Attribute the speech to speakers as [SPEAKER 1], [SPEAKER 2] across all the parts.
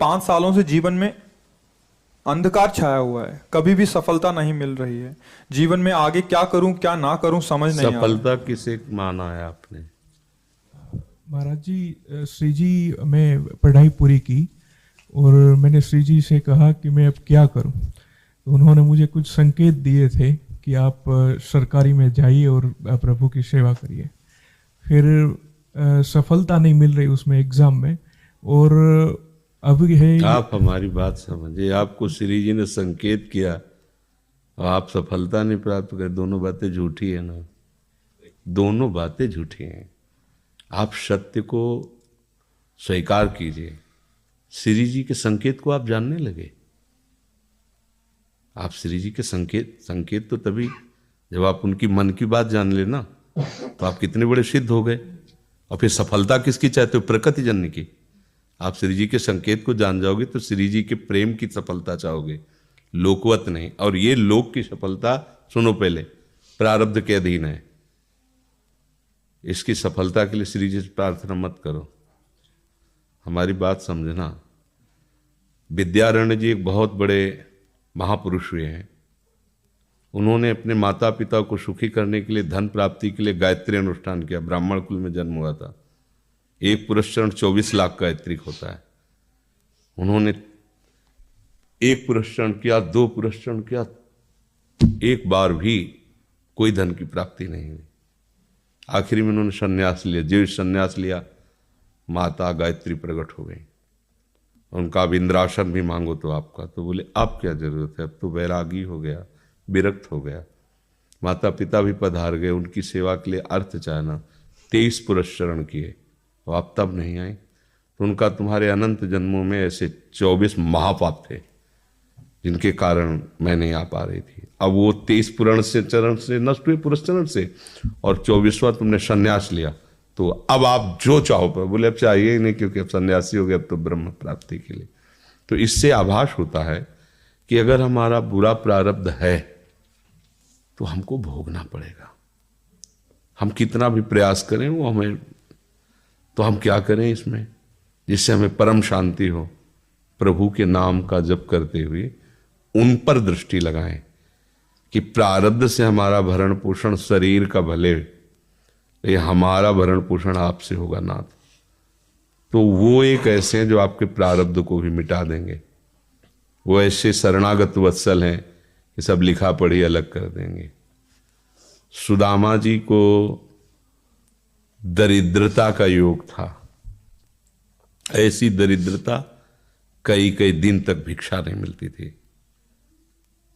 [SPEAKER 1] 5 सालों से जीवन में अंधकार छाया हुआ है, कभी भी सफलता नहीं मिल रही है। जीवन में आगे क्या करूं क्या ना करूं समझ नहीं आ रहा।
[SPEAKER 2] सफलता किसे माना है आपने?
[SPEAKER 3] महाराज जी, श्री जी मैं पढ़ाई पूरी की और मैंने श्री जी से कहा कि मैं अब क्या करूं। तो उन्होंने मुझे कुछ संकेत दिए थे कि आप सरकारी में जाइए और प्रभु की सेवा करिए। फिर सफलता नहीं मिल रही उसमें एग्ज़ाम में, और अब है
[SPEAKER 2] आप हमारी बात समझिए। आपको श्री जी ने संकेत किया और आप सफलता नहीं प्राप्त कर, दोनों बातें झूठी है ना, दोनों बातें झूठी हैं। आप सत्य को स्वीकार कीजिए। श्री जी के संकेत को आप जानने लगे। आप श्री जी के संकेत तो तभी जब आप उनकी मन की बात जान लेना, तो आप कितने बड़े सिद्ध हो गए। और फिर सफलता किसकी चाहते हो? प्रकृति जन्य की। आप श्री जी के संकेत को जान जाओगे तो श्री जी के प्रेम की सफलता चाहोगे, लोकवत नहीं। और ये लोक की सफलता, सुनो पहले, प्रारब्ध के अधीन है। इसकी सफलता के लिए श्री जी से प्रार्थना मत करो। हमारी बात समझना। विद्यारण्य जी एक बहुत बड़े महापुरुष हुए हैं। उन्होंने अपने माता पिता को सुखी करने के लिए, धन प्राप्ति के लिए गायत्री अनुष्ठान किया। ब्राह्मण कुल में जन्म हुआ था। एक पुरस्चरण 24 लाख गायत्री होता है। उन्होंने एक पुरस्चरण किया, 2 पुरस्चरण किया, एक बार भी कोई धन की प्राप्ति नहीं हुई। आखिरी में उन्होंने संन्यास लिया। जो संन्यास लिया, माता गायत्री प्रकट हो गई। उनका अब इंद्रासन भी मांगो तो आपका, तो बोले अब क्या जरूरत है, अब तो वैरागी हो गया, विरक्त हो गया। माता पिता भी पधार गए, उनकी सेवा के लिए अर्थ चाहना। 23 पुरस्चरण किए और आप तब नहीं आए। तो उनका तुम्हारे अनंत जन्मों में ऐसे 24 महापाप थे जिनके कारण मैं नहीं आ पा रही थी। अब वो 23 पुरण से चरण से नष्ट हुए, पुरस्चरण से, और 24वां तुमने संन्यास लिया। तो अब आप जो चाहो पर, बोले अब चाहिए ही नहीं, क्योंकि अब सन्यासी हो गया, अब तो ब्रह्म प्राप्ति के लिए। तो इससे आभास होता है कि अगर हमारा बुरा प्रारब्ध है तो हमको भोगना पड़ेगा। हम कितना भी प्रयास करें वो हमें, तो हम क्या करें इसमें जिससे हमें परम शांति हो? प्रभु के नाम का जप करते हुए उन पर दृष्टि लगाएं कि प्रारब्ध से हमारा भरण पोषण शरीर का भले, ये हमारा भरण पोषण आपसे होगा नाथ। तो वो एक ऐसे हैं जो आपके प्रारब्ध को भी मिटा देंगे। वो ऐसे शरणागत वत्सल हैं कि सब लिखा पढ़ी अलग कर देंगे। सुदामा जी को दरिद्रता का योग था। ऐसी दरिद्रता, कई कई दिन तक भिक्षा नहीं मिलती थी।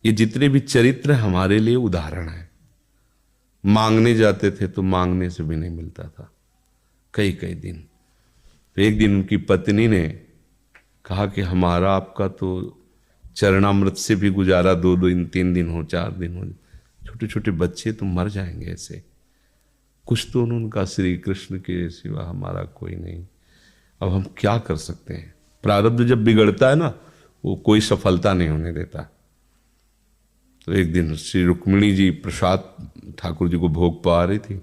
[SPEAKER 2] ये जितने भी चरित्र हमारे लिए उदाहरण है। मांगने जाते थे तो मांगने से भी नहीं मिलता था, कई कई दिन। तो एक दिन उनकी पत्नी ने कहा कि हमारा आपका तो चरणामृत से भी गुजारा 2 दिन 3 दिन हो, 4 दिन हो, छोटे छोटे बच्चे तो मर जाएंगे ऐसे। कुछ तो उन्होंने कहा, श्री कृष्ण के सिवा हमारा कोई नहीं। अब हम क्या कर सकते हैं? प्रारब्ध जब बिगड़ता है ना, वो कोई सफलता नहीं होने देता। तो एक दिन श्री रुक्मिणी जी प्रसाद ठाकुर जी को भोग पा रही थी,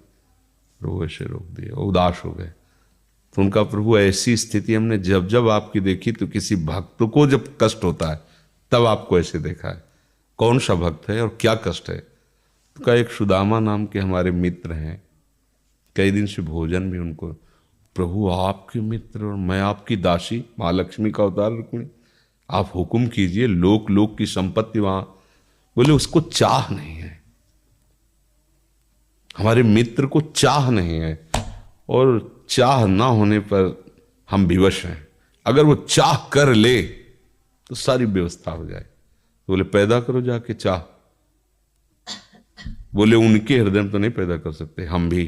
[SPEAKER 2] वो ऐसे रोक दिया, उदास हो गए। तो उनका, प्रभु ऐसी स्थिति हमने जब जब आपकी देखी, तो किसी भक्त को जब कष्ट होता है तब आपको ऐसे देखा है। कौन सा भक्त है और क्या कष्ट है? तो का एक सुदामा नाम के हमारे मित्र हैं, कई दिन से भोजन भी उनको, प्रभु आपके मित्र और मैं आपकी दासी, महालक्ष्मी का अवतार रुक्मिणी, आप हुक्म कीजिए। लोक लोक की संपत्ति वहां, बोले उसको चाह नहीं है, हमारे मित्र को चाह नहीं है, और चाह ना होने पर हम विवश हैं। अगर वो चाह कर ले तो सारी व्यवस्था हो जाए। तो बोले पैदा करो जाके चाह। बोले उनके हृदय में तो नहीं पैदा कर सकते, हम भी,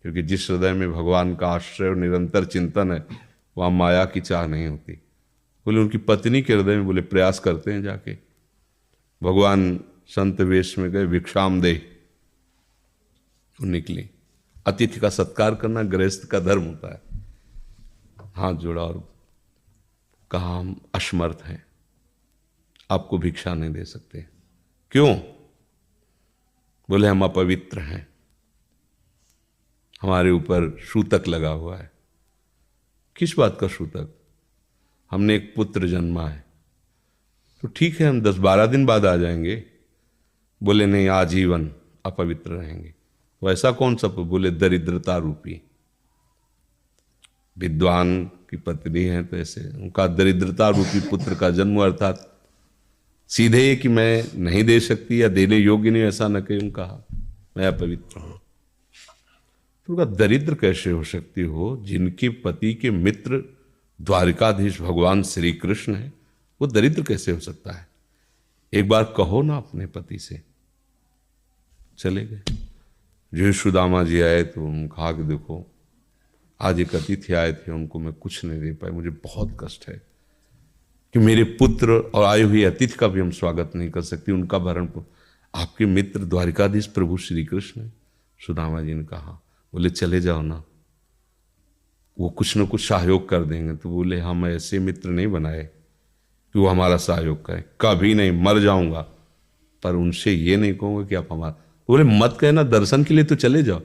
[SPEAKER 2] क्योंकि जिस हृदय में भगवान का आश्रय और निरंतर चिंतन है, वहां माया की चाह नहीं होती। बोले उनकी पत्नी के हृदय में, बोले प्रयास करते हैं जाके। भगवान संत वेश में गए, भिक्षाम दे, वो निकली। अतिथि का सत्कार करना गृहस्थ का धर्म होता है। हाथ जोड़ा और कहा, हम असमर्थ हैं, आपको भिक्षा नहीं दे सकते। क्यों? बोले हम अपवित्र हैं, हमारे ऊपर सूतक लगा हुआ है। किस बात का सूतक? हमने एक पुत्र जन्मा है, तो ठीक है हम 10-12 दिन बाद आ जाएंगे। बोले नहीं, आजीवन अपवित्र रहेंगे। वैसा कौन सा? बोले दरिद्रता रूपी। विद्वान की पत्नी है तो ऐसे उनका दरिद्रता रूपी पुत्र का जन्म, अर्थात सीधे ये कि मैं नहीं दे सकती या देने योग्य नहीं, ऐसा न कहे, उनका मैं अपवित्र हूं। तो उनका दरिद्र कैसे हो सकती हो? जिनके पति के मित्र द्वारिकाधीश भगवान श्री कृष्ण है, वो दरिद्र कैसे हो सकता है? एक बार कहो ना अपने पति से। चले गए। जो सुदामा जी आए तो उन्होंने कहा कि देखो आज एक अतिथि आए थे, उनको मैं कुछ नहीं दे पाए, मुझे बहुत कष्ट है कि मेरे पुत्र और आए हुए अतिथि का भी हम स्वागत नहीं कर सकते, उनका भरण आपके मित्र द्वारिकाधीश प्रभु श्री कृष्ण है। सुदामा जी ने कहा, बोले चले जाओ ना, वो कुछ न कुछ सहयोग कर देंगे। तो बोले हम ऐसे मित्र नहीं बनाए कि वो हमारा सहयोग करें, कभी नहीं, मर जाऊंगा पर उनसे ये नहीं कहूंगा कि आप हमारा। बोले मत कहना, दर्शन के लिए तो चले जाओ,